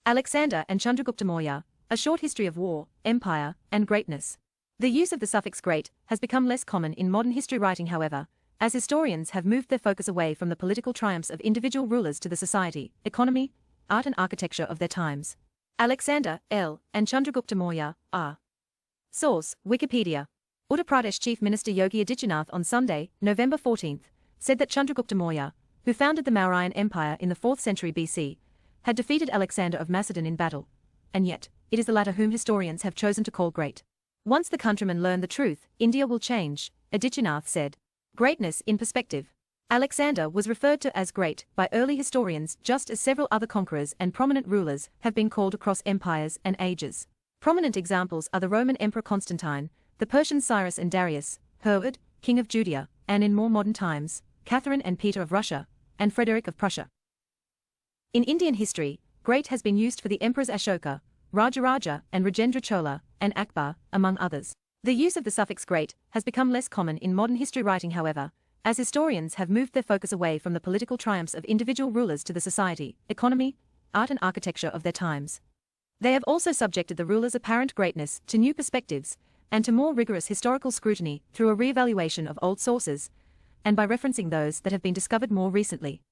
Alexander and Chandragupta Maurya, A Short History of War, Empire, and Greatness. The use of the suffix great has become less common in modern history writing, however, as historians have moved their focus away from the political triumphs of individual rulers to the society, economy, art and architecture of their times. Alexander, L., and Chandragupta Maurya, R. Source, Wikipedia. Uttar Pradesh Chief Minister Yogi Adityanath on Sunday, November 14, said that Chandragupta Maurya, who founded the Mauryan Empire in the 4th century BC, had defeated Alexander of Macedon in battle, and yet, it is the latter whom historians have chosen to call great. Once the countrymen learn the truth, India will change, Adityanath said. Greatness in perspective. Alexander was referred to as great by early historians just as several other conquerors and prominent rulers have been called across empires and ages. Prominent examples are the Roman Emperor Constantine, the Persian Cyrus and Darius, Herod, King of Judea, and in more modern times, Catherine and Peter of Russia, and Frederick of Prussia. In Indian history, great has been used for the emperors Ashoka, Rajaraja and Rajendra Chola, and Akbar, among others. The use of the suffix great has become less common in modern history writing, however, as historians have moved their focus away from the political triumphs of individual rulers to the society, economy, art and architecture of their times. They have also subjected the rulers' apparent greatness to new perspectives and to more rigorous historical scrutiny through a re-evaluation of old sources, and by referencing those that have been discovered more recently.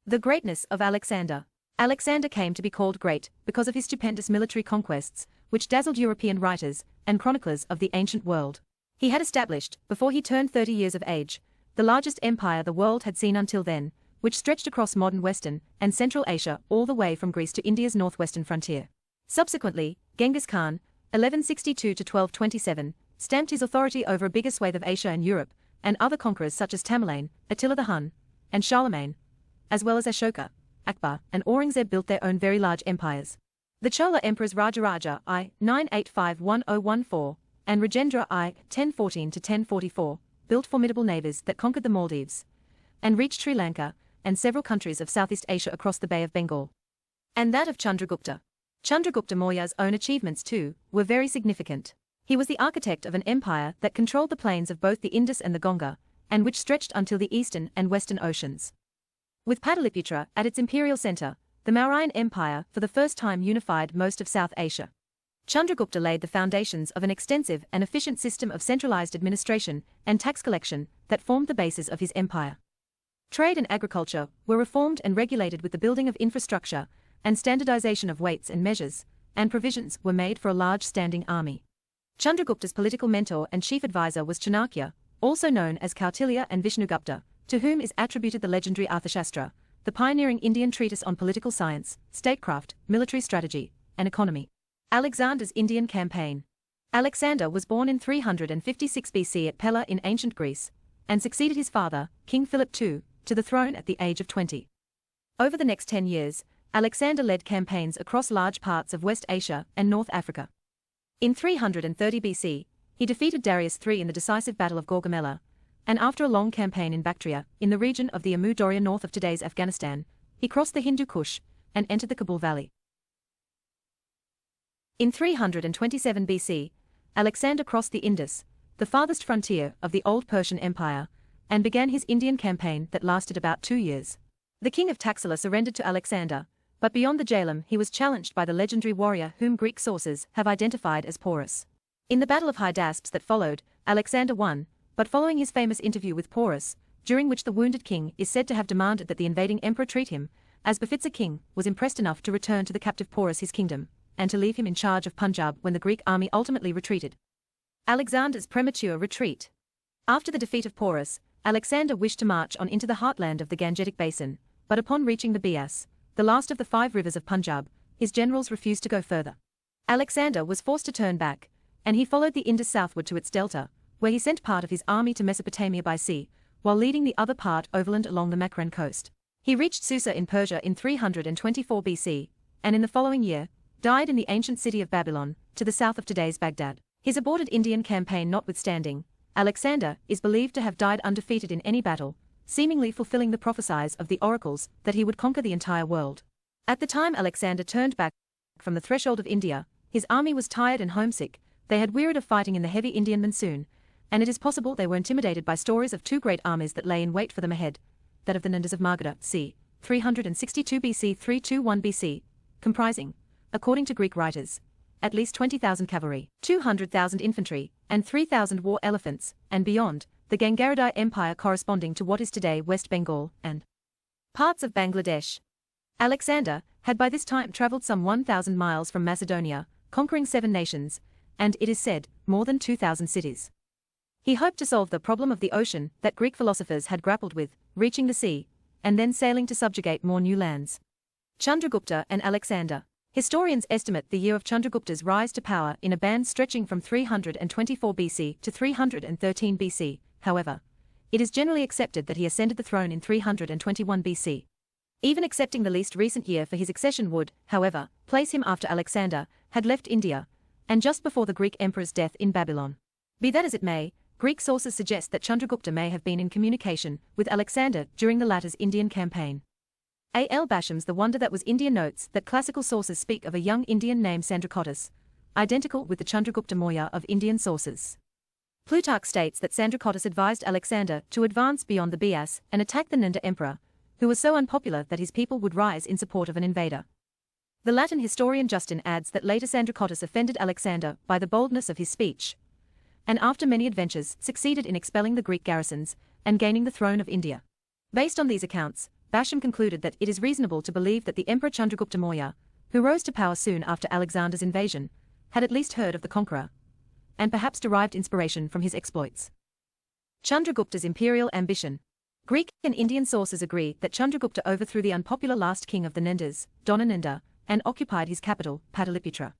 The greatness of Alexander. Alexander came to be called great because of his stupendous military conquests, which dazzled European writers and chroniclers of the ancient world. He had established, before he turned 30 years of age, the largest empire the world had seen until then, which stretched across modern Western and Central Asia all the way from Greece to India's northwestern frontier. Subsequently, Genghis Khan, 1162–1227, stamped his authority over a bigger swathe of Asia and Europe, and other conquerors such as Tamerlane, Attila the Hun, and Charlemagne, as well as Ashoka, Akbar, and Aurangzeb built their own very large empires. The Chola emperors Rajaraja I. 985–1014 and Rajendra I. 1014–1044 built formidable navies that conquered the Maldives and reached Sri Lanka and several countries of Southeast Asia across the Bay of Bengal. And that of Chandragupta. Chandragupta Maurya's own achievements too were very significant. He was the architect of an empire that controlled the plains of both the Indus and the Ganga, and which stretched until the eastern and western oceans. With Pataliputra at its imperial center, the Mauryan Empire for the first time unified most of South Asia. Chandragupta laid the foundations of an extensive and efficient system of centralized administration and tax collection that formed the basis of his empire. Trade and agriculture were reformed and regulated with the building of infrastructure and standardization of weights and measures, and provisions were made for a large standing army. Chandragupta's political mentor and chief advisor was Chanakya, also known as Kautilya and Vishnugupta, to whom is attributed the legendary Arthashastra, the pioneering Indian treatise on political science, statecraft, military strategy, and economy. Alexander's Indian campaign. Alexander was born in 356 BC at Pella in ancient Greece, and succeeded his father, King Philip II, to the throne at the age of 20. Over the next 10 years, Alexander led campaigns across large parts of West Asia and North Africa. In 330 BC, he defeated Darius III in the decisive Battle of Gaugamela, and after a long campaign in Bactria, in the region of the Amu Darya north of today's Afghanistan, he crossed the Hindu Kush and entered the Kabul Valley. In 327 BC, Alexander crossed the Indus, the farthest frontier of the old Persian Empire, and began his Indian campaign that lasted about 2 years. The king of Taxila surrendered to Alexander, but beyond the Jhelum he was challenged by the legendary warrior whom Greek sources have identified as Porus. In the Battle of Hydaspes that followed, Alexander won, but following his famous interview with Porus, during which the wounded king is said to have demanded that the invading emperor treat him as befits a king, was impressed enough to return to the captive Porus his kingdom, and to leave him in charge of Punjab when the Greek army ultimately retreated. Alexander's premature retreat. After the defeat of Porus, Alexander wished to march on into the heartland of the Gangetic Basin, but upon reaching the Beas, the last of the 5 rivers of Punjab, his generals refused to go further. Alexander was forced to turn back, and he followed the Indus southward to its delta, where he sent part of his army to Mesopotamia by sea, while leading the other part overland along the Makran coast. He reached Susa in Persia in 324 BC, and in the following year, died in the ancient city of Babylon, to the south of today's Baghdad. His aborted Indian campaign notwithstanding, Alexander is believed to have died undefeated in any battle, seemingly fulfilling the prophecies of the oracles that he would conquer the entire world. At the time Alexander turned back from the threshold of India, his army was tired and homesick, they had wearied of fighting in the heavy Indian monsoon, and it is possible they were intimidated by stories of 2 great armies that lay in wait for them ahead, that of the Nandas of Magadha, c. 362 BC 321 BC, comprising according to Greek writers. At least 20,000 cavalry, 200,000 infantry, and 3,000 war elephants, and beyond, the Gangaridai Empire corresponding to what is today West Bengal and parts of Bangladesh. Alexander had by this time travelled some 1,000 miles from Macedonia, conquering 7 nations, and, it is said, more than 2,000 cities. He hoped to solve the problem of the ocean that Greek philosophers had grappled with, reaching the sea, and then sailing to subjugate more new lands. Chandragupta and Alexander. Historians estimate the year of Chandragupta's rise to power in a band stretching from 324 BC to 313 BC, however. It is generally accepted that he ascended the throne in 321 BC. Even accepting the least recent year for his accession would, however, place him after Alexander had left India, and just before the Greek emperor's death in Babylon. Be that as it may, Greek sources suggest that Chandragupta may have been in communication with Alexander during the latter's Indian campaign. A. L. Basham's The Wonder That Was India notes that classical sources speak of a young Indian named Sandracotus, identical with the Chandragupta Maurya of Indian sources. Plutarch states that Sandracotus advised Alexander to advance beyond the Beas and attack the Nanda emperor, who was so unpopular that his people would rise in support of an invader. The Latin historian Justin adds that later Sandracotus offended Alexander by the boldness of his speech, and after many adventures succeeded in expelling the Greek garrisons and gaining the throne of India. Based on these accounts, Basham concluded that it is reasonable to believe that the Emperor Chandragupta Maurya, who rose to power soon after Alexander's invasion, had at least heard of the conqueror, and perhaps derived inspiration from his exploits. Chandragupta's imperial ambition. Greek and Indian sources agree that Chandragupta overthrew the unpopular last king of the Nandas, Dhanananda, and occupied his capital, Pataliputra.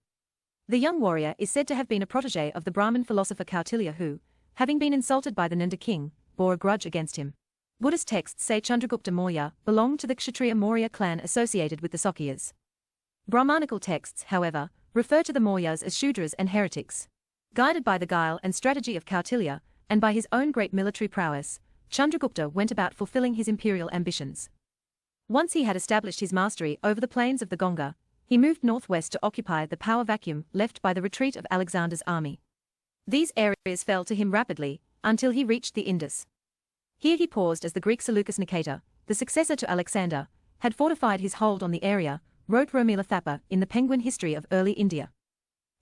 The young warrior is said to have been a protege of the Brahmin philosopher Kautilya who, having been insulted by the Nanda king, bore a grudge against him. Buddhist texts say Chandragupta Maurya belonged to the Kshatriya Maurya clan associated with the Sakyas. Brahmanical texts, however, refer to the Mauryas as Shudras and heretics. Guided by the guile and strategy of Kautilya, and by his own great military prowess, Chandragupta went about fulfilling his imperial ambitions. Once he had established his mastery over the plains of the Ganga, he moved northwest to occupy the power vacuum left by the retreat of Alexander's army. These areas fell to him rapidly, until he reached the Indus. Here he paused as the Greek Seleucus Nicator, the successor to Alexander, had fortified his hold on the area, wrote Romila Thapar in the Penguin History of Early India.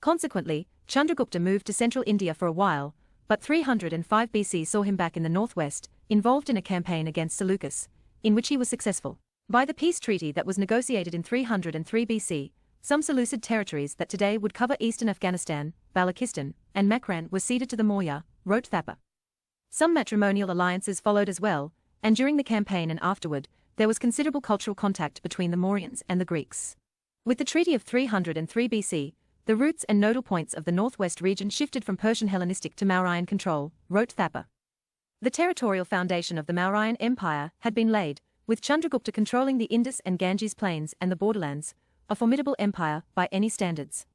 Consequently, Chandragupta moved to central India for a while, but 305 BC saw him back in the northwest, involved in a campaign against Seleucus, in which he was successful. By the peace treaty that was negotiated in 303 BC, some Seleucid territories that today would cover eastern Afghanistan, Balochistan, and Makran were ceded to the Maurya, wrote Thapar. Some matrimonial alliances followed as well, and during the campaign and afterward, there was considerable cultural contact between the Mauryans and the Greeks. With the Treaty of 303 BC, the roots and nodal points of the northwest region shifted from Persian Hellenistic to Mauryan control, wrote Thapar. The territorial foundation of the Mauryan Empire had been laid, with Chandragupta controlling the Indus and Ganges plains and the borderlands, a formidable empire by any standards.